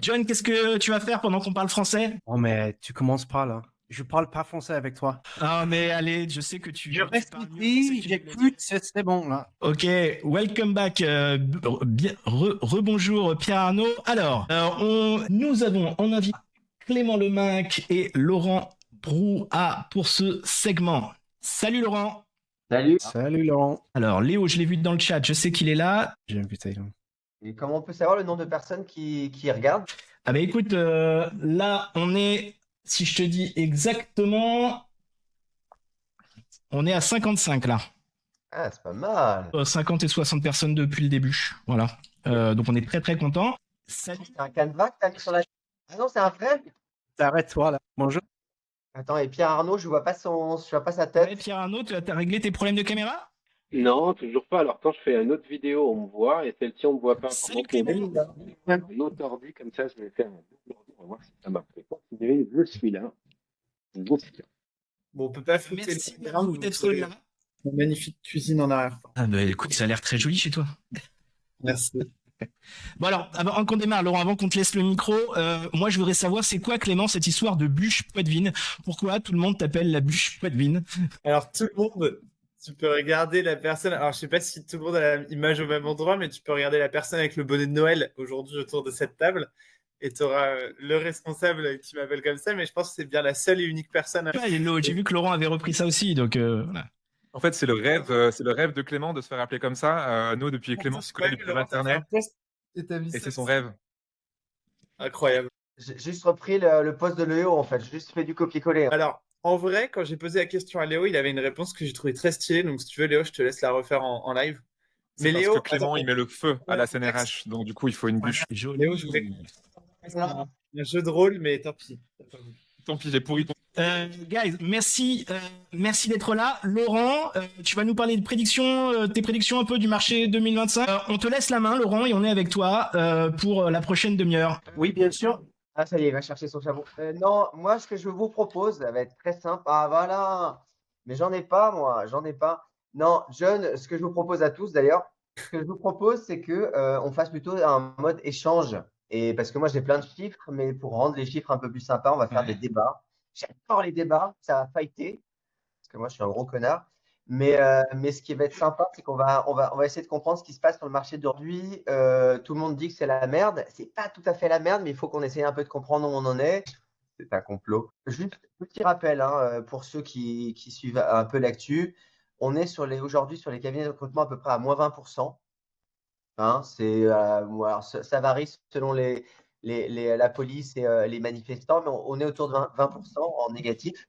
John, qu'est-ce que tu vas faire pendant qu'on parle français? Oh, mais tu commences pas là. Je parle pas français avec toi. Ah, mais allez, je sais que Je tu reste parles mieux français ici, que nous, j'écoute, c'est bon là. Ok, welcome back. Bien, rebonjour Pierre Arnaud. Alors, nous avons en invité Clément Lemac et Laurent Brouat pour ce segment. Salut Laurent. Salut. Salut Laurent. Alors Léo, je l'ai vu dans le chat, je sais qu'il est là. J'ai invité là. Et comment on peut savoir le nombre de personnes qui regardent? Ah bah écoute, là on est, si je te dis exactement, on est à 55 là. Ah, c'est pas mal. 50 et 60 personnes depuis le début. Voilà. Donc on est très très content. Salut. C'est un canevas que t'as mis sur la... Ah non, c'est un vrai? Arrête-toi là. Bonjour. Attends, et Pierre Arnaud, je vois pas sa Ouais, tête. Pierre Arnaud, tu as réglé tes problèmes de caméra? Non, toujours pas. Alors quand je fais une autre vidéo, on me voit et celle-ci, on me voit pas. Salut Donc, Clément. un autre ordi, comme ça, je vais faire un double ordi. On va voir si ça marche. Je vais continuer. Je suis là. Je suis là. Bon, on peut pas flouter Merci le background, beaucoup vous d'être savez, là. une magnifique cuisine en arrière. Ah bah écoute, ça a l'air très joli chez toi. Merci. Bon alors, avant qu'on démarre, Laurent, avant qu'on te laisse le micro, moi je voudrais savoir c'est quoi Clément cette histoire de bûche Poitevine? Pourquoi tout le monde t'appelle la bûche Poitevine? Alors, tout le monde, tu peux regarder la personne. Alors, je sais pas si tout le monde a l'image au même endroit, mais tu peux regarder la personne avec le bonnet de Noël aujourd'hui autour de cette table. Et tu auras le responsable qui m'appelle comme ça, mais je pense que c'est bien la seule et unique personne. Ouais, j'ai vu que Laurent avait repris ça aussi, donc voilà. En fait, c'est le rêve de Clément de se faire appeler comme ça. Nous, depuis Clément se connaît depuis la maternelle, et c'est son rêve. Incroyable. J'ai juste repris le poste de Léo, en fait. J'ai juste fait du copier-coller. Alors, en vrai, quand j'ai posé la question à Léo, il avait une réponse que j'ai trouvée très stylée. Donc, si tu veux, Léo, je te laisse la refaire en live. C'est Mais parce Léo, que Clément, attends, il met le feu à la CNRH, donc du coup, il faut une bûche. Joli. Léo, je voulais un jeu de rôle, mais tant pis. Tant pis, j'ai pourri ton... Guys, merci d'être là. Laurent, tu vas nous parler de prédictions, tes prédictions un peu du marché 2025. On te laisse la main, Laurent, et on est avec toi pour la prochaine demi-heure. Oui, bien sûr. Ah, ça y est, il va chercher son chameau. Non, moi, ce que je vous propose, ça va être très simple. Ah, voilà. Mais j'en ai pas, moi. J'en ai pas. Non, John, ce que je vous propose à tous, d'ailleurs, ce que je vous propose, c'est que on fasse plutôt un mode échange. Et parce que moi, j'ai plein de chiffres, mais pour rendre les chiffres un peu plus sympas, on va faire des débats. J'adore les débats. Ça va fighter. Parce que moi, je suis un gros connard. Mais ce qui va être sympa, c'est qu'on va essayer de comprendre ce qui se passe sur le marché d'aujourd'hui. Tout le monde dit que c'est la merde. C'est pas tout à fait la merde, mais il faut qu'on essaye un peu de comprendre où on en est. C'est un complot. Juste petit rappel pour ceux qui suivent un peu l'actu. On est aujourd'hui sur les cabinets de recrutement à peu près à moins 20%. Hein, bon, alors, ça varie selon la police et les manifestants, mais on est autour de 20% en négatif.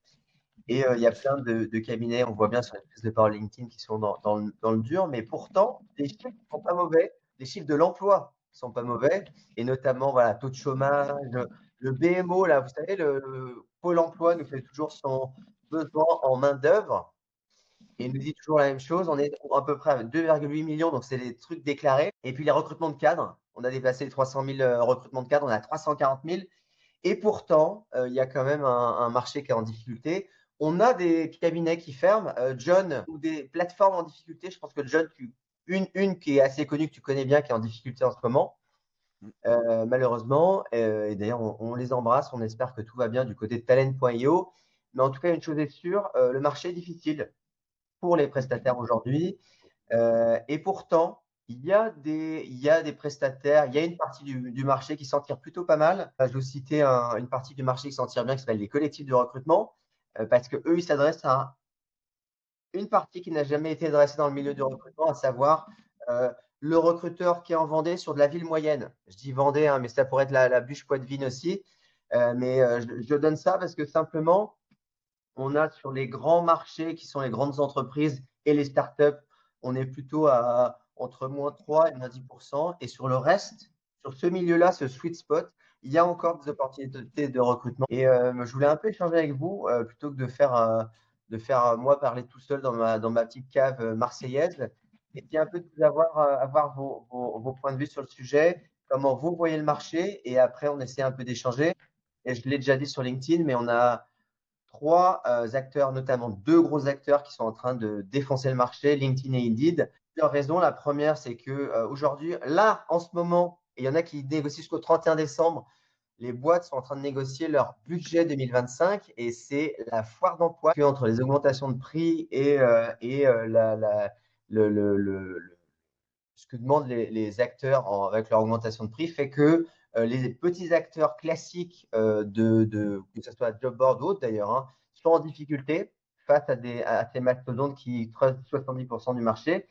Et il y a plein de cabinets, on voit bien sur les prises de parole LinkedIn qui sont dans le dur, mais pourtant, les chiffres ne sont pas mauvais. Les chiffres de l'emploi ne sont pas mauvais, et notamment, voilà, taux de chômage, le BMO, là, vous savez, le Pôle emploi nous fait toujours son besoin en main-d'œuvre, et il nous dit toujours la même chose. On est à peu près à 2,8 millions, donc c'est les trucs déclarés. Et puis les recrutements de cadres, on a dépassé les 300 000 recrutements de cadres, on a 340 000. Et pourtant, il y a quand même un marché qui est en difficulté. On a des cabinets qui ferment, John, ou des plateformes en difficulté. Je pense que John, une qui est assez connue, que tu connais bien, qui est en difficulté en ce moment, malheureusement. Et d'ailleurs, on les embrasse. On espère que tout va bien du côté de talent.io. Mais en tout cas, une chose est sûre, le marché est difficile pour les prestataires aujourd'hui. Et pourtant, il y a des prestataires, il y a une partie du marché qui s'en tire plutôt pas mal. Je vais vous citer une partie du marché qui s'en tire bien, qui s'appelle les collectifs de recrutement, parce que eux, ils s'adressent à une partie qui n'a jamais été adressée dans le milieu du recrutement, à savoir le recruteur qui est en Vendée sur de la ville moyenne. Je dis Vendée, hein, mais ça pourrait être la bûche Poitevine aussi. Mais je donne ça parce que simplement, on a sur les grands marchés qui sont les grandes entreprises et les startups, on est plutôt à entre moins 3 et moins 10%. Et sur le reste, sur ce milieu-là, ce sweet spot, il y a encore des opportunités de recrutement. Et je voulais un peu échanger avec vous plutôt que de faire moi parler tout seul dans ma petite cave marseillaise. Et puis un peu de vous avoir vos points de vue sur le sujet, comment vous voyez le marché. Et après, on essaie un peu d'échanger. Et je l'ai déjà dit sur LinkedIn, mais on a trois acteurs, notamment deux gros acteurs qui sont en train de défoncer le marché, LinkedIn et Indeed. Plusieurs raisons. La première, c'est que aujourd'hui, là, en ce moment, et il y en a qui négocient jusqu'au 31 décembre, les boîtes sont en train de négocier leur budget 2025 et c'est la foire d'empoigne entre les augmentations de prix et ce que demandent les acteurs avec leur augmentation de prix fait que les petits acteurs classiques, que ce soit Jobboard ou autre d'ailleurs, hein, sont en difficulté face à ces mastodontes qui creusent 70% du marché.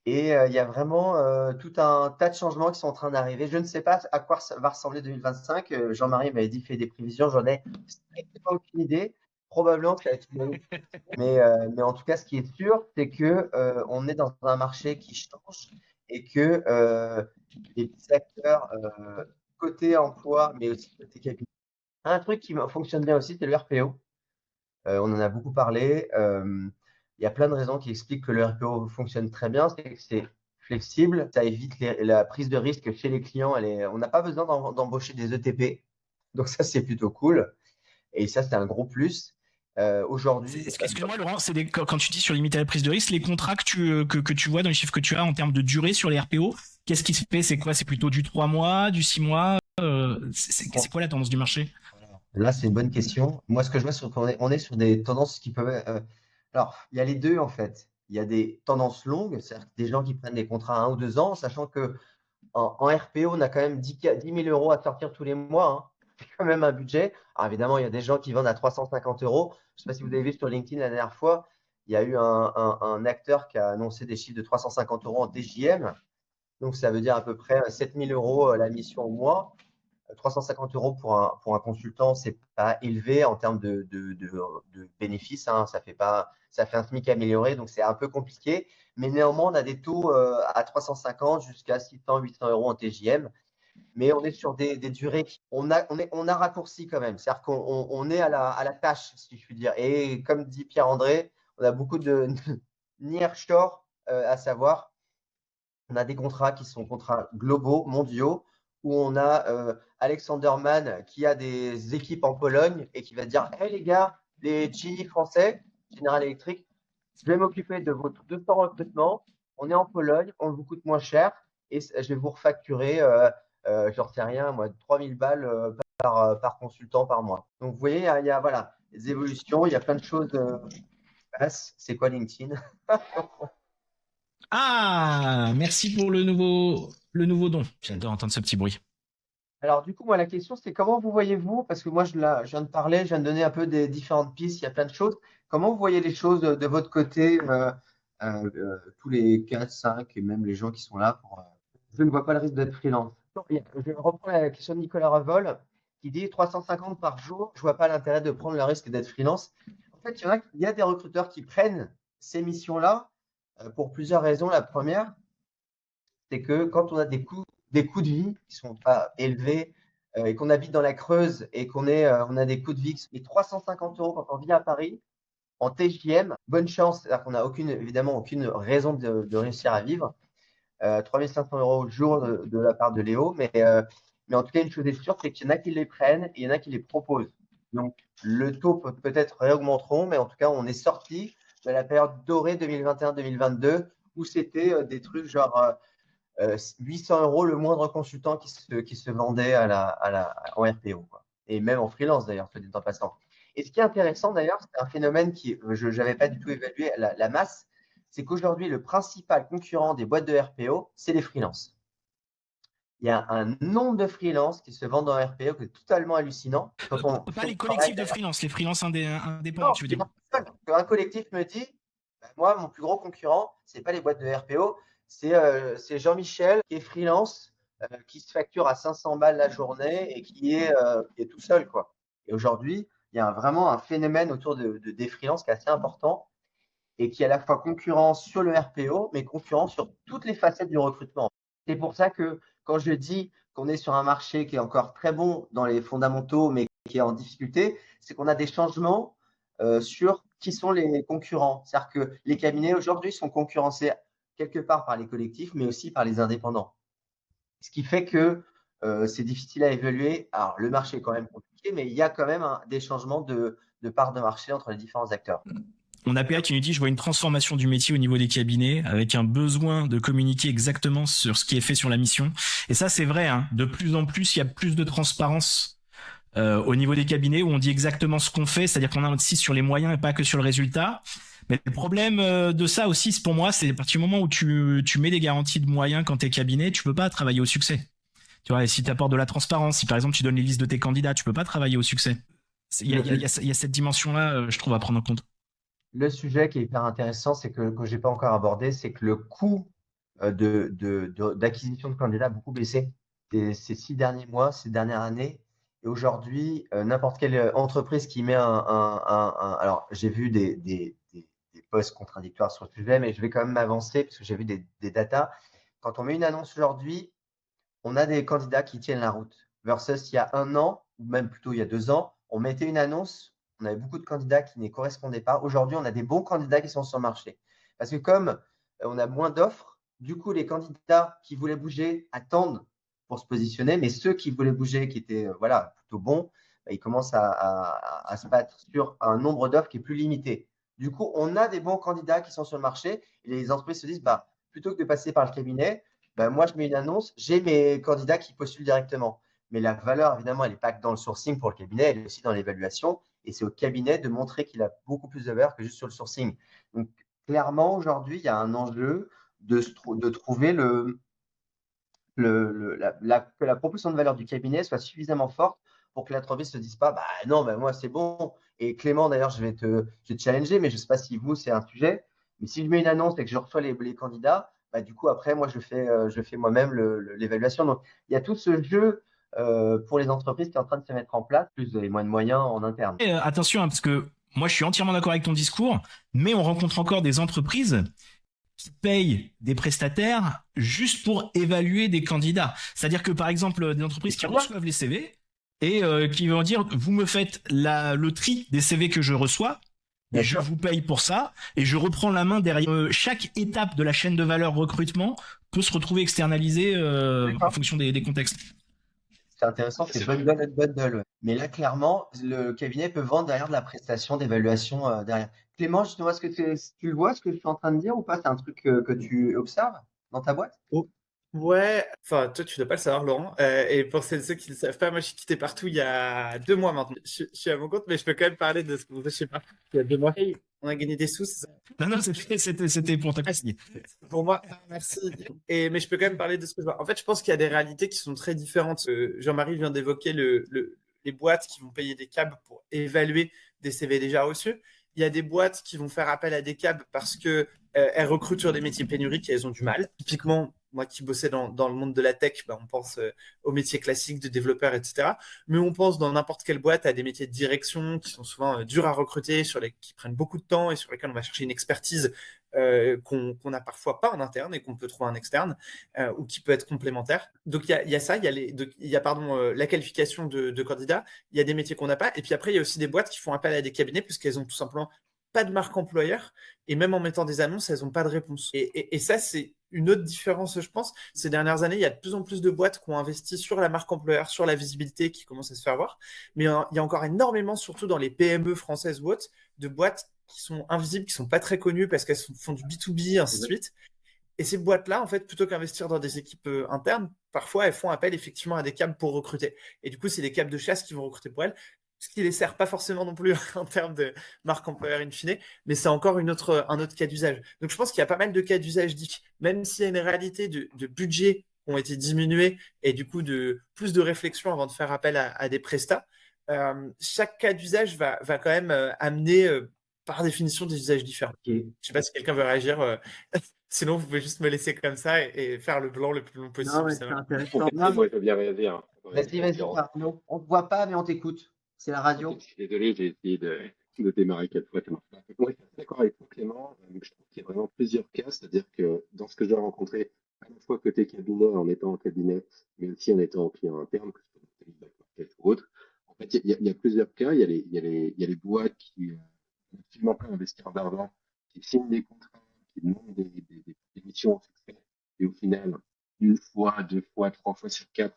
Et il y a vraiment tout un tas de changements qui sont en train d'arriver. Je ne sais pas à quoi va ressembler 2025. Jean-Marie m'avait dit fait des prévisions. J'en ai strictement aucune idée. Probablement que ça va être une mais en tout cas, ce qui est sûr, c'est que on est dans un marché qui change et que les petits acteurs côté emploi, mais aussi côté capital. Un truc qui fonctionne bien aussi, c'est le RPO. On en a beaucoup parlé. Il y a plein de raisons qui expliquent que le RPO fonctionne très bien. C'est que c'est flexible, ça évite la prise de risque chez les clients. On n'a pas besoin d'embaucher des ETP. Donc ça, c'est plutôt cool. Et ça, c'est un gros plus. Aujourd'hui. Excuse-moi, Laurent, quand tu dis sur limiter la prise de risque, les contrats que tu vois dans les chiffres que tu as en termes de durée sur les RPO, qu'est-ce qui se fait? C'est quoi? C'est plutôt du 3 mois, du 6 mois? C'est quoi la tendance du marché? Là, c'est une bonne question. Moi, ce que je vois, c'est qu'on est sur des tendances qui peuvent. Alors, il y a les deux, en fait. Il y a des tendances longues, c'est-à-dire des gens qui prennent des contrats à 1 ou 2 ans, sachant que en RPO, on a quand même 10 000 euros à sortir tous les mois. Hein. C'est quand même un budget. Alors, évidemment, il y a des gens qui vendent à 350 euros. Je ne sais pas si vous avez vu sur LinkedIn la dernière fois, il y a eu un acteur qui a annoncé des chiffres de 350 euros en TJM. Donc, ça veut dire à peu près 7 000 euros la mission au mois. 350 euros pour un consultant, c'est pas élevé en termes de bénéfices. Hein. Ça fait un SMIC amélioré, donc c'est un peu compliqué. Mais néanmoins, on a des taux à 350 jusqu'à 600, 800 euros en TJM. Mais on est sur des durées. On a raccourci quand même. C'est-à-dire qu'on est à la tâche, si je puis dire. Et comme dit Pierre-André, on a beaucoup de nearshore, à savoir, on a des contrats qui sont contrats globaux, mondiaux, où on a Alexander Mann qui a des équipes en Pologne et qui va dire hey les gars, les GE français, General Electric, je vais m'occuper de votre 200 recrutements. On est en Pologne, on vous coûte moins cher et je vais vous refacturer, j'en sais rien, moi, 3000 balles par consultant par mois. Donc, vous voyez, il y a voilà, des évolutions, il y a plein de choses qui passent. C'est quoi LinkedIn? Ah, merci pour le nouveau don. J'adore entendre ce petit bruit. Alors, du coup, moi, la question, c'est comment vous voyez-vous? Parce que moi, je viens de parler, je viens de donner un peu des différentes pistes, il y a plein de choses. Comment vous voyez les choses de votre côté, tous les 4, 5 et même les gens qui sont là pour. Je ne vois pas le risque d'être freelance. Je reprends la question de Nicolas Revol qui dit 350 par jour. Je ne vois pas l'intérêt de prendre le risque d'être freelance. En fait, il y a des recruteurs qui prennent ces missions-là pour plusieurs raisons. La première, c'est que quand on a des coûts de vie qui ne sont pas élevés et qu'on habite dans la Creuse et on a des coûts de vie, et 350 euros quand on vit à Paris, en TJM, bonne chance, c'est-à-dire qu'on n'a évidemment aucune raison de réussir à vivre. 3500 euros au jour de la part de Léo, mais en tout cas, une chose est sûre, c'est qu'il y en a qui les prennent et il y en a qui les proposent. Donc, le taux peut-être réaugmenteront, mais en tout cas, on est sorti de la période dorée 2021-2022 où c'était des trucs genre 800 euros le moindre consultant qui se vendait en RPO, quoi. Et même en freelance d'ailleurs, soit dit en passant. Et ce qui est intéressant d'ailleurs, c'est un phénomène qui je n'avais pas du tout évalué la masse, c'est qu'aujourd'hui, le principal concurrent des boîtes de RPO, c'est les freelances. Il y a un nombre de freelances qui se vendent en RPO qui est totalement hallucinant. Pas les collectifs de freelance, les freelances indépendants, tu veux dire? Un collectif me dit, moi, mon plus gros concurrent, ce n'est pas les boîtes de RPO, c'est Jean-Michel qui est freelance, qui se facture à 500 balles la journée et qui est tout seul, quoi. Et aujourd'hui, il y a vraiment un phénomène autour des freelances qui est assez important et qui est à la fois concurrent sur le RPO, mais concurrent sur toutes les facettes du recrutement. C'est pour ça que quand je dis qu'on est sur un marché qui est encore très bon dans les fondamentaux, mais qui est en difficulté, c'est qu'on a des changements sur qui sont les concurrents. C'est-à-dire que les cabinets aujourd'hui sont concurrencés quelque part par les collectifs, mais aussi par les indépendants. Ce qui fait que c'est difficile à évaluer. Alors, le marché est quand même compliqué, mais il y a quand même des changements de part de marché entre les différents acteurs. on a PA qui nous dit, je vois une transformation du métier au niveau des cabinets avec un besoin de communiquer exactement sur ce qui est fait sur la mission. Et ça, c'est vrai, hein. De plus en plus, il y a plus de transparence au niveau des cabinets où on dit exactement ce qu'on fait, c'est-à-dire qu'on insiste sur les moyens et pas que sur le résultat. Mais le problème de ça aussi, pour moi, c'est à partir du moment où tu mets des garanties de moyens quand t'es cabinet, tu peux pas travailler au succès. Tu vois, et si tu apportes de la transparence, si par exemple tu donnes les listes de tes candidats, tu peux pas travailler au succès. Il y a cette dimension-là, je trouve, à prendre en compte. Le sujet qui est hyper intéressant, c'est que j'ai pas encore abordé, c'est que le coût d'acquisition de candidats a beaucoup baissé ces 6 derniers mois, ces dernières années. Et aujourd'hui, n'importe quelle entreprise qui met alors j'ai vu des posts contradictoires sur le sujet, mais je vais quand même m'avancer parce que j'ai vu des datas. Quand on met une annonce aujourd'hui, on a des candidats qui tiennent la route. Versus il y a 1 an, ou même plutôt il y a 2 ans, on mettait une annonce, on avait beaucoup de candidats qui n'y correspondaient pas. Aujourd'hui, on a des bons candidats qui sont sur le marché. Parce que comme on a moins d'offres, du coup, les candidats qui voulaient bouger attendent pour se positionner, mais ceux qui voulaient bouger, qui étaient plutôt bons, ils commencent à se battre sur un nombre d'offres qui est plus limité. Du coup, on a des bons candidats qui sont sur le marché et les entreprises se disent, plutôt que de passer par le cabinet, moi, je mets une annonce, j'ai mes candidats qui postulent directement. Mais la valeur, évidemment, elle n'est pas que dans le sourcing pour le cabinet, elle est aussi dans l'évaluation. Et c'est au cabinet de montrer qu'il a beaucoup plus de valeur que juste sur le sourcing. Donc, clairement, aujourd'hui, il y a un enjeu de trouver que la proposition de valeur du cabinet soit suffisamment forte pour que l'entreprise ne se dise pas, non, moi, c'est bon. Et Clément, d'ailleurs, je vais te challenger, mais je ne sais pas si vous, c'est un sujet. Mais si je mets une annonce et que je reçois les candidats, du coup, après, moi, je fais moi-même l'évaluation. Donc, il y a tout ce jeu pour les entreprises qui est en train de se mettre en place, plus les moyens en interne. Et, attention, hein, parce que moi, je suis entièrement d'accord avec ton discours, mais on rencontre encore des entreprises qui payent des prestataires juste pour évaluer des candidats. C'est-à-dire que, par exemple, des entreprises qui reçoivent les CV et qui vont dire, vous me faites le tri des CV que je reçois, et je vous paye pour ça, et je reprends la main derrière. Chaque étape de la chaîne de valeur recrutement peut se retrouver externalisée en fonction des contextes. C'est intéressant, c'est bundle. Ouais. Mais là, clairement, le cabinet peut vendre derrière de la prestation d'évaluation derrière. Clément, justement, est-ce que tu le vois, ce que je suis en train de dire ou pas? C'est un truc que tu observes dans ta boîte? Ouais, enfin, toi, tu dois pas le savoir, Laurent. Et pour ceux qui ne le savent pas, moi, je suis quitté partout il y a 2 mois maintenant. Je suis à mon compte, mais je peux quand même parler de ce que vous faites chez Partout. Il y a 2 mois. Hey, on a gagné des sous, c'est ça? Non, c'était pour ta place. Pour moi, merci. Mais je peux quand même parler de ce que je vois. En fait, je pense qu'il y a des réalités qui sont très différentes. Jean-Marie vient d'évoquer les boîtes qui vont payer des cabs pour évaluer des CV déjà reçus. Il y a des boîtes qui vont faire appel à des cabs parce que elles recrutent sur des métiers pénuriques et elles ont du mal. Typiquement, moi qui bossais dans le monde de la tech, on pense aux métiers classiques de développeurs, etc. Mais on pense dans n'importe quelle boîte à des métiers de direction qui sont souvent durs à recruter, qui prennent beaucoup de temps et sur lesquels on va chercher une expertise qu'on n'a parfois pas en interne et qu'on peut trouver en externe ou qui peut être complémentaire. Donc il y a ça, il y a la qualification de candidats, il y a des métiers qu'on n'a pas, et puis après il y a aussi des boîtes qui font appel à des cabinets parce qu'elles ont tout simplement pas de marque employeur, et même en mettant des annonces, elles n'ont pas de réponse. Et ça, c'est une autre différence, je pense. Ces dernières années, il y a de plus en plus de boîtes qui ont investi sur la marque employeur, sur la visibilité qui commence à se faire voir. Mais il y a encore énormément, surtout dans les PME françaises ou autres, de boîtes qui sont invisibles, qui sont pas très connues parce qu'elles font du B2B, ainsi de suite. Et ces boîtes-là, en fait, plutôt qu'investir dans des équipes internes, parfois, elles font appel effectivement à des cabs pour recruter. Et du coup, c'est des cabs de chasse qui vont recruter pour elles, ce qui les sert pas forcément non plus en termes de marque employeur in fine, mais c'est encore un autre cas d'usage. Donc, je pense qu'il y a pas mal de cas d'usage différents, même s'il y a une réalité de budget qui ont été diminués et du coup de plus de réflexion avant de faire appel à des prestats. Chaque cas d'usage va quand même amener par définition des usages différents. Okay. Je sais pas si quelqu'un veut réagir. Sinon, vous pouvez juste me laisser comme ça et faire le blanc le plus long possible. Non, mais c'est intéressant. Moi, je veux bien réagir. Vas-y, Arnaud. On ne te voit pas, mais on t'écoute. C'est la radio. Je suis désolé, j'ai essayé de démarrer 4 fois. Moi, je suis d'accord avec toi, Clément. Je trouve qu'il y a vraiment plusieurs cas. C'est-à-dire que dans ce que j'ai rencontré, à la fois côté cabinet, en étant en cabinet, mais aussi en étant en client interne, que ce soit ou autre, en fait, il y a plusieurs cas. Il y a les boîtes qui n'ont absolument pas investir d'argent, qui signent des contrats, qui demandent des missions au succès, et au final, 1 fois, 2 fois, 3 fois sur 4,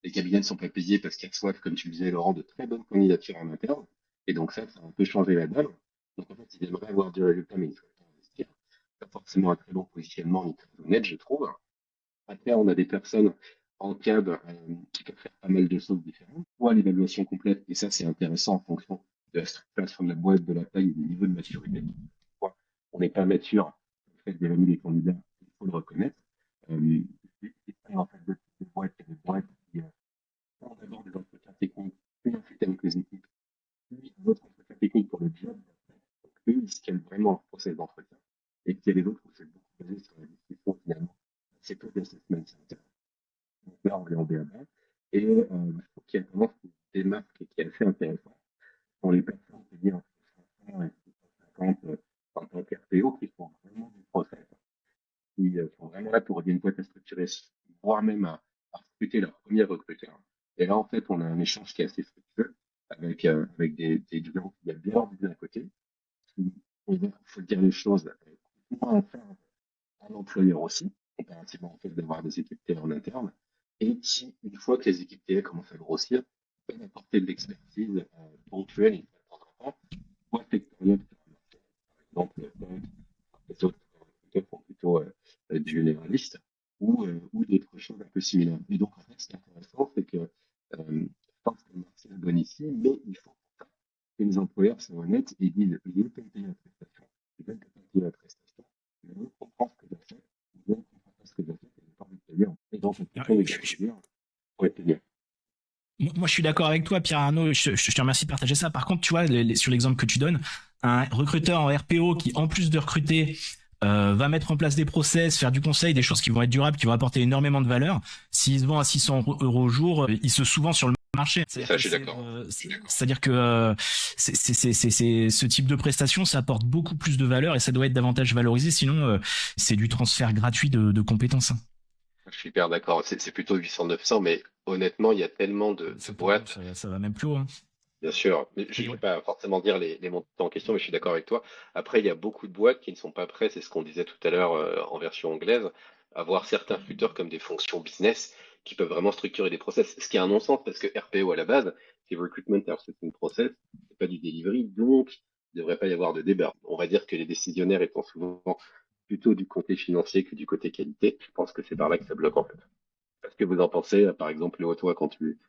les cabinets ne sont pas payés parce qu'ils reçoivent, comme tu le disais, Laurent, de très bonnes candidatures en interne. Et donc ça a un peu changé la donne. Donc en fait, ils aimeraient avoir du résultat, mais il faut investir. Pas forcément un très bon positionnement ni très honnête, je trouve. Après, on a des personnes en CAB qui peuvent faire pas mal de choses différentes. Soit l'évaluation complète, et ça c'est intéressant en fonction de la structuration de la boîte, de la taille et du niveau de maturité. Soit on n'est pas mature, le fait d'évaluer les candidats, il faut le reconnaître. C'est en fait de boîtes, il y a des boîtes qui font d'abord des entretiens techniques, puis un fit avec les équipes, puis d'autres entretiens techniques pour le job. Donc eux, ils scalent vraiment leur process d'entretien. Et puis il y a les autres où c'est beaucoup basé sur la discussion finalement. C'est peu d'assessment center. Donc là, on est en BABA. Et je trouve qu'il y a vraiment une démarque qui est assez intéressante pour les personnes qui viennent entre 500 et 650 en tant qu'RPO qui font vraiment du process, qui sont vraiment là pour aider une boîte à structurer, voire même à recruter leur premier recruteur. Et là, en fait, on a un échange qui est assez fructueux avec des gens qui a bien leur business à côté. Il faut dire les choses, moins faire à l'employeur aussi, comparativement au fait d'avoir des équipes télé en interne, et qui, une fois que les équipes télé commencent à grossir, peuvent apporter de l'expertise ponctuelle et de temps en temps, soit sectorielle, par exemple, les autres recruteurs font plutôt du généraliste, ou d'autres choses un peu similaires. Et donc, en fait, ce qui est intéressant, c'est que je pense que le marché est bon ici, mais il faut que les employeurs soient honnêtes et disent, je peux payer la prestation, je peux payer la prestation, je veux comprendre ce que j'ai fait, je veux comprendre ce que j'ai fait, et je n'ai pas envie de payer. Et donc, on peut payer pour être payé. Moi, je suis d'accord avec toi, Pierre Arnaud. Je te remercie de partager ça. Par contre, tu vois, sur l'exemple que tu donnes, un recruteur en RPO qui, en plus de recruter, va mettre en place des process, faire du conseil, des choses qui vont être durables, qui vont apporter énormément de valeur. S'il se vend à 600 € au jour, il se sous-vend sur le marché. Ça, je suis d'accord. C'est-à-dire que c'est ce type de prestation, ça apporte beaucoup plus de valeur et ça doit être davantage valorisé. Sinon, c'est du transfert gratuit de compétences. Je suis hyper d'accord. C'est plutôt 800-900, mais honnêtement, il y a tellement de boîtes. Ça va même plus haut. Hein. Bien sûr, mais je ne vais pas forcément dire les montants en question, mais je suis d'accord avec toi. Après, il y a beaucoup de boîtes qui ne sont pas prêtes, c'est ce qu'on disait tout à l'heure en version anglaise, à voir certains recruteurs comme des fonctions business qui peuvent vraiment structurer des process. Ce qui est un non-sens parce que RPO à la base, c'est Recruitment Outsourcing Process, c'est pas du delivery, donc il ne devrait pas y avoir de débat. On va dire que les décisionnaires étant souvent plutôt du côté financier que du côté qualité, je pense que c'est par là que ça bloque en fait. Qu'est-ce que vous en pensez, par exemple, Léo, toi, quand tu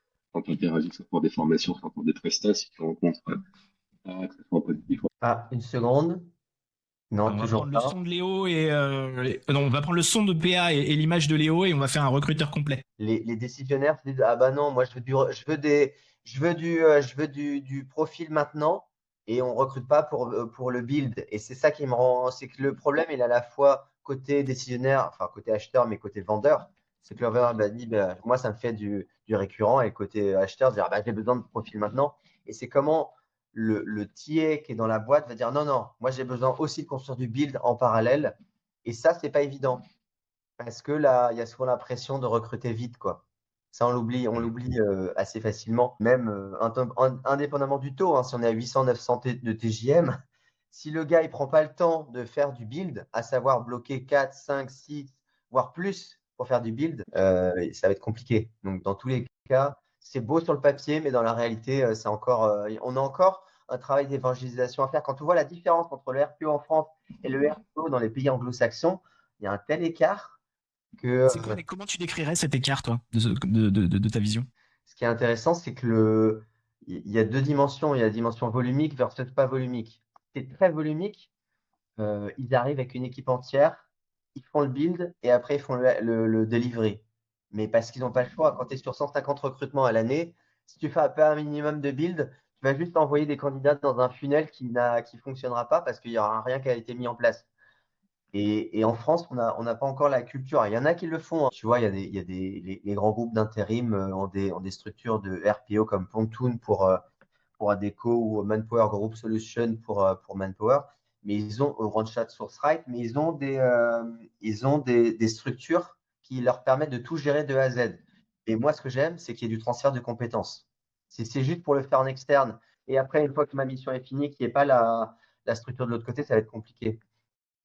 interagis soit pour des formations, soit pour des prestats, si tu rencontres que ce soit positif? Ah, une seconde. Non, on va toujours prendre pas. le son de Léo non, on va prendre le son de PA et l'image de Léo et on va faire un recruteur complet. Les décisionnaires se disent, ah bah non, moi je veux du profil maintenant et on recrute pas pour le build. Et c'est ça qui me rend, c'est que le problème il est à la fois côté décisionnaire, enfin côté acheteur, mais côté vendeur. C'est que le vendeur dit, bah, moi ça me fait du récurrent et côté acheteur dire, bah, j'ai besoin de profil maintenant. Et c'est comment le TA qui est dans la boîte va dire, non, non, moi j'ai besoin aussi de construire du build en parallèle. Et ça, c'est pas évident. Parce que là, il y a souvent la pression de recruter vite, quoi. Ça, on l'oublie assez facilement, même indépendamment du taux. Hein, si on est à 800-900 de TJM, si le gars il prend pas le temps de faire du build, à savoir bloquer 4, 5, 6, voire plus pour faire du build, ça va être compliqué. Donc, dans tous les cas, c'est beau sur le papier, mais dans la réalité, on a encore un travail d'évangélisation à faire. Quand on voit la différence entre le RPO en France et le RPO dans les pays anglo-saxons, il y a un tel écart. Comment tu décrirais cet écart, toi, de ta vision? Ce qui est intéressant, c'est que il y a deux dimensions. Il y a la dimension volumique versus pas volumique. C'est très volumique. Ils arrivent avec une équipe entière, ils font le build et après ils font le delivery. Mais parce qu'ils n'ont pas le choix. Quand tu es sur 150 recrutements à l'année, si tu fais pas un minimum de build, tu vas juste envoyer des candidats dans un funnel qui fonctionnera pas parce qu'il n'y aura rien qui a été mis en place. Et en France, on n'a pas encore la culture. Il y en a qui le font. Hein. Tu vois, les grands groupes d'intérim ont des structures de RPO comme Pontoon pour Adecco ou Manpower Group Solution pour Manpower. Mais ils ont Randstad Sourceright, mais ils ont des structures qui leur permettent de tout gérer de A à Z. Et moi, ce que j'aime, c'est qu'il y ait du transfert de compétences. Si c'est juste pour le faire en externe, et après, une fois que ma mission est finie, qu'il n'y ait pas la structure de l'autre côté, ça va être compliqué.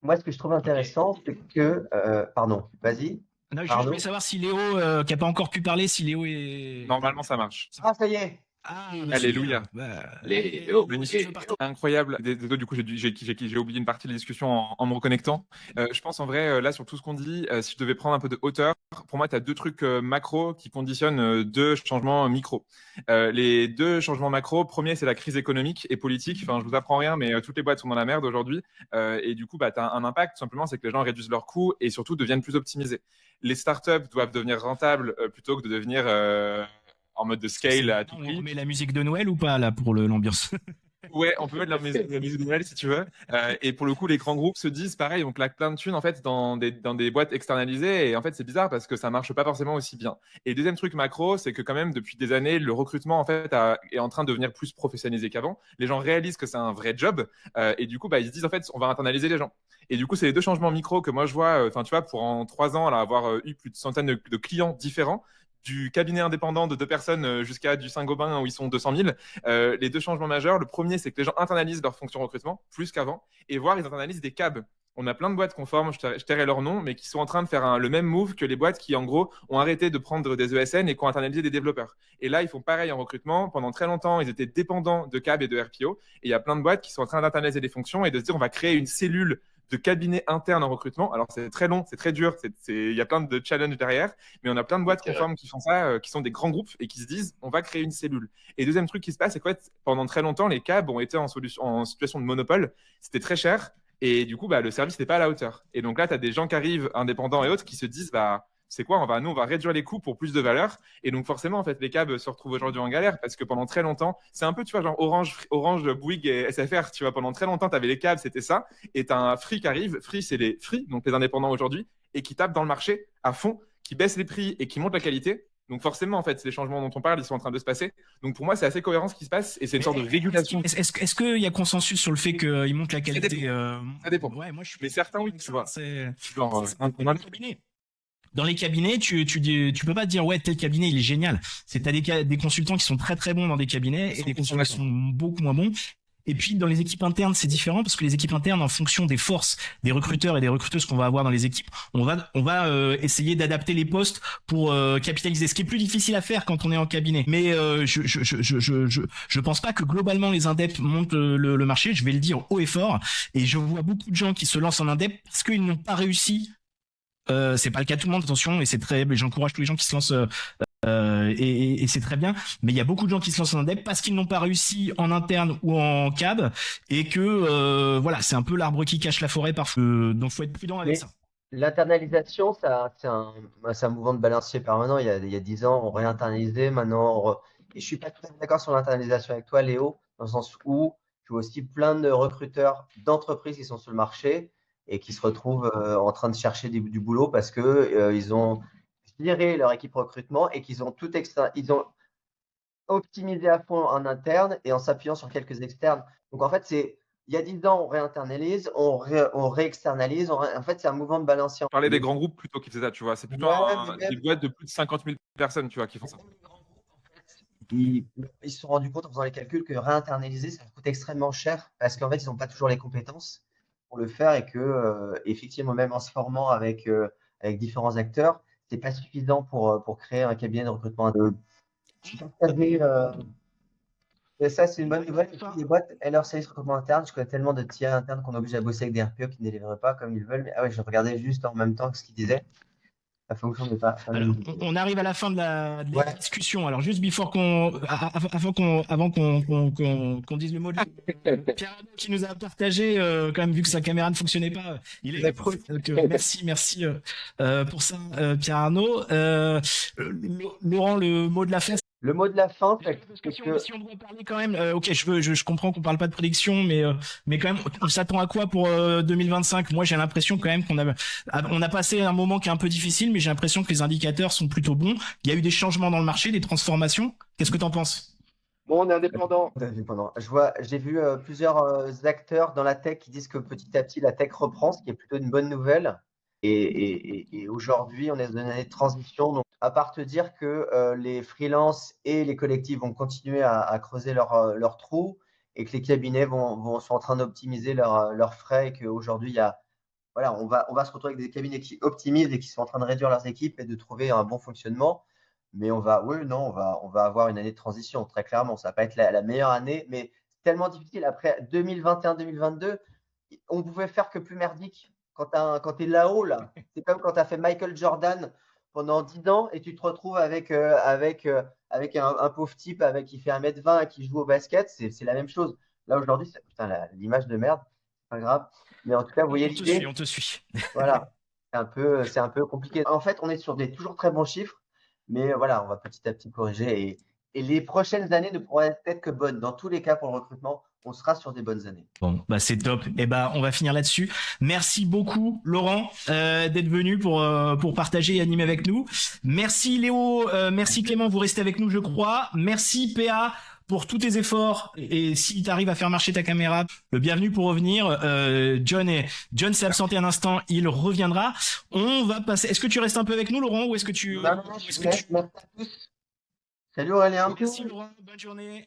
Moi, ce que je trouve intéressant, c'est que… pardon, vas-y. Non, je voulais savoir si Léo, qui n'a pas encore pu parler, si Léo est… Normalement, ça marche. Ah, ça y est. Ah, Alléluia. Magnifique. Incroyable. Désolé, du coup, j'ai oublié une partie de la discussion en me reconnectant. Je pense en vrai, là, sur tout ce qu'on dit, si je devais prendre un peu de hauteur, pour moi, tu as deux trucs macro qui conditionnent deux changements micro. Les deux changements macro, premier, c'est la crise économique et politique. Enfin, je vous apprends rien, mais toutes les boîtes sont dans la merde aujourd'hui. Et du coup, tu as un impact, tout simplement, c'est que les gens réduisent leurs coûts et surtout deviennent plus optimisés. Les startups doivent devenir rentables plutôt que de devenir en mode de scale à tout prix. On met la musique de Noël ou pas là pour l'ambiance? Ouais, on peut mettre la musique de Noël si tu veux. Et pour le coup, les grands groupes se disent pareil, on claque plein de thunes en fait dans des boîtes externalisées. Et en fait, c'est bizarre parce que ça marche pas forcément aussi bien. Et deuxième truc macro, c'est que quand même depuis des années, le recrutement en fait est en train de devenir plus professionnalisé qu'avant. Les gens réalisent que c'est un vrai job et du coup, ils se disent en fait, on va internaliser les gens. Et du coup, c'est les deux changements micro que moi je vois. Enfin, tu vois, pour en 3 ans, là, avoir eu plus de centaines de clients différents, du cabinet indépendant de 2 personnes jusqu'à du Saint-Gobain où ils sont 200 000. Les deux changements majeurs, le premier, c'est que les gens internalisent leur fonction recrutement plus qu'avant, et voire ils internalisent des cabs. On a plein de boîtes conformes, je tairai leur nom, mais qui sont en train de faire le même move que les boîtes qui, en gros, ont arrêté de prendre des ESN et qui ont internalisé des développeurs. Et là, ils font pareil en recrutement. Pendant très longtemps, ils étaient dépendants de cabs et de RPO. Et il y a plein de boîtes qui sont en train d'internaliser des fonctions et de se dire, on va créer une cellule de cabinet interne en recrutement. Alors, c'est très long, c'est très dur, il y a plein de challenges derrière, mais on a plein de boîtes conformes qui font ça, qui sont des grands groupes et qui se disent, on va créer une cellule. Et deuxième truc qui se passe, c'est que pendant très longtemps, les cabs ont été en situation de monopole. C'était très cher. Et du coup, le service n'était pas à la hauteur. Et donc là, tu as des gens qui arrivent, indépendants et autres, qui se disisent, c'est quoi, nous, on va réduire les coûts pour plus de valeur. Et donc, forcément, en fait, les cabs se retrouvent aujourd'hui en galère parce que pendant très longtemps, c'est un peu, tu vois, genre Orange, Bouygues et SFR, tu vois, pendant très longtemps, tu avais les cabs, c'était ça. Et tu as un Free qui arrive. Free, c'est les Free, donc les indépendants aujourd'hui, et qui tapent dans le marché à fond, qui baissent les prix et qui montent la qualité. Donc forcément, en fait, les changements dont on parle, ils sont en train de se passer. Donc pour moi, c'est assez cohérent ce qui se passe et c'est une sorte de régulation. Est-ce qu'il y a consensus sur le fait qu'ils montent la qualité? Ça dépend. Ouais, moi, je suis. Mais certains, oui, tu vois. Dans les cabinets, tu peux pas te dire ouais tel cabinet il est génial. T'as des consultants qui sont très très bons dans des cabinets et des consultants qui sont beaucoup moins bons. Et puis dans les équipes internes, c'est différent parce que les équipes internes, en fonction des forces des recruteurs et des recruteuses qu'on va avoir dans les équipes, on va essayer d'adapter les postes pour capitaliser. Ce qui est plus difficile à faire quand on est en cabinet. Mais je pense pas que globalement les indeps montent le marché. Je vais le dire haut et fort. Et je vois beaucoup de gens qui se lancent en indep parce qu'ils n'ont pas réussi. C'est pas le cas de tout le monde, attention, et j'encourage tous les gens qui se lancent et c'est très bien, mais il y a beaucoup de gens qui se lancent en indep parce qu'ils n'ont pas réussi en interne ou en cab et que c'est un peu l'arbre qui cache la forêt parfois, donc faut être prudent avec ça. L'internalisation, c'est un mouvement de balancier permanent. Il y a 10 ans, on réinternalisait, maintenant et je suis pas tout à fait d'accord sur l'internalisation avec toi, Léo, dans le sens où je vois aussi plein de recruteurs d'entreprises qui sont sur le marché et qui se retrouvent en train de chercher du boulot parce que ils ont viré leur équipe recrutement et qu'ils ont ils ont optimisé à fond en interne et en s'appuyant sur quelques externes. Donc en fait, il y a 10 ans, on réinternalise, on réexternalise. En fait, c'est un mouvement de balancier. Je parlais des grands groupes plutôt qui faisaient ça, tu vois. C'est plutôt des boîtes de plus de 50 000 personnes, tu vois, qui font ça. Ils se sont rendus compte en faisant les calculs que réinternaliser, ça coûte extrêmement cher parce qu'en fait, ils n'ont pas toujours les compétences pour le faire et que effectivement, même en se formant avec différents acteurs, c'est pas suffisant pour créer un cabinet de recrutement. Ça, c'est une bonne nouvelle. Les boîtes, leur service recrutement interne, je connais tellement de tiers internes qu'on est obligé à bosser avec des RPO qui ne délivrent pas comme ils veulent. Mais je regardais juste en même temps que ce qu'ils disaient. Ça fonctionne pas. Alors, on arrive à la fin de la discussion. Alors, juste avant qu'on dise le mot de Pierre Arnaud qui nous a partagé, quand même, vu que sa caméra ne fonctionnait pas, il est pro. Donc, merci pour ça, Pierre Arnaud. Laurent, le mot de la fin. Le mot de la fin, c'est que si on doit parler quand même, ok, je comprends qu'on parle pas de prédiction, mais quand même, on s'attend à quoi pour 2025? Moi, j'ai l'impression quand même on a passé un moment qui est un peu difficile, mais j'ai l'impression que les indicateurs sont plutôt bons. Il y a eu des changements dans le marché, des transformations. Qu'est-ce que tu en penses? Bon, on est indépendant. J'ai vu plusieurs acteurs dans la tech qui disent que petit à petit la tech reprend, ce qui est plutôt une bonne nouvelle. Et aujourd'hui, on est dans une année de transition. Donc, à part te dire que les freelances et les collectifs vont continuer à creuser leur trou et que les cabinets sont en train d'optimiser leurs frais et qu'aujourd'hui, on va se retrouver avec des cabinets qui optimisent et qui sont en train de réduire leurs équipes et de trouver un bon fonctionnement. Mais oui, non, on va avoir une année de transition, très clairement. Ça va pas être la meilleure année, mais c'est tellement difficile. Après 2021-2022, on pouvait faire que plus merdique. Quand tu es là-haut, là, c'est comme quand tu as fait Michael Jordan pendant 10 ans et tu te retrouves avec un pauvre type qui fait 1m20 et qui joue au basket, c'est la même chose. Là, aujourd'hui, putain, l'image de merde, c'est pas grave. Mais en tout cas, vous voyez On te suit, l'idée. on te suit. Voilà, c'est un peu compliqué. En fait, on est sur des toujours très bons chiffres, mais voilà, on va petit à petit corriger et les prochaines années ne pourront être que bonnes. Dans tous les cas, pour le recrutement, on sera sur des bonnes années. Bon, bah c'est top. Et bah on va finir là-dessus. Merci beaucoup Laurent d'être venu pour partager et animer avec nous. Merci Léo, merci Clément, vous restez avec nous je crois. Merci PA pour tous tes efforts et si tu arrives à faire marcher ta caméra, le bienvenu pour revenir. John s'est absenté un instant, il reviendra. On va passer. Est-ce que tu restes un peu avec nous Laurent ou est-ce que tu Non, je vous laisse. Merci à tous. Salut Aurélien. Merci Laurent, bonne journée.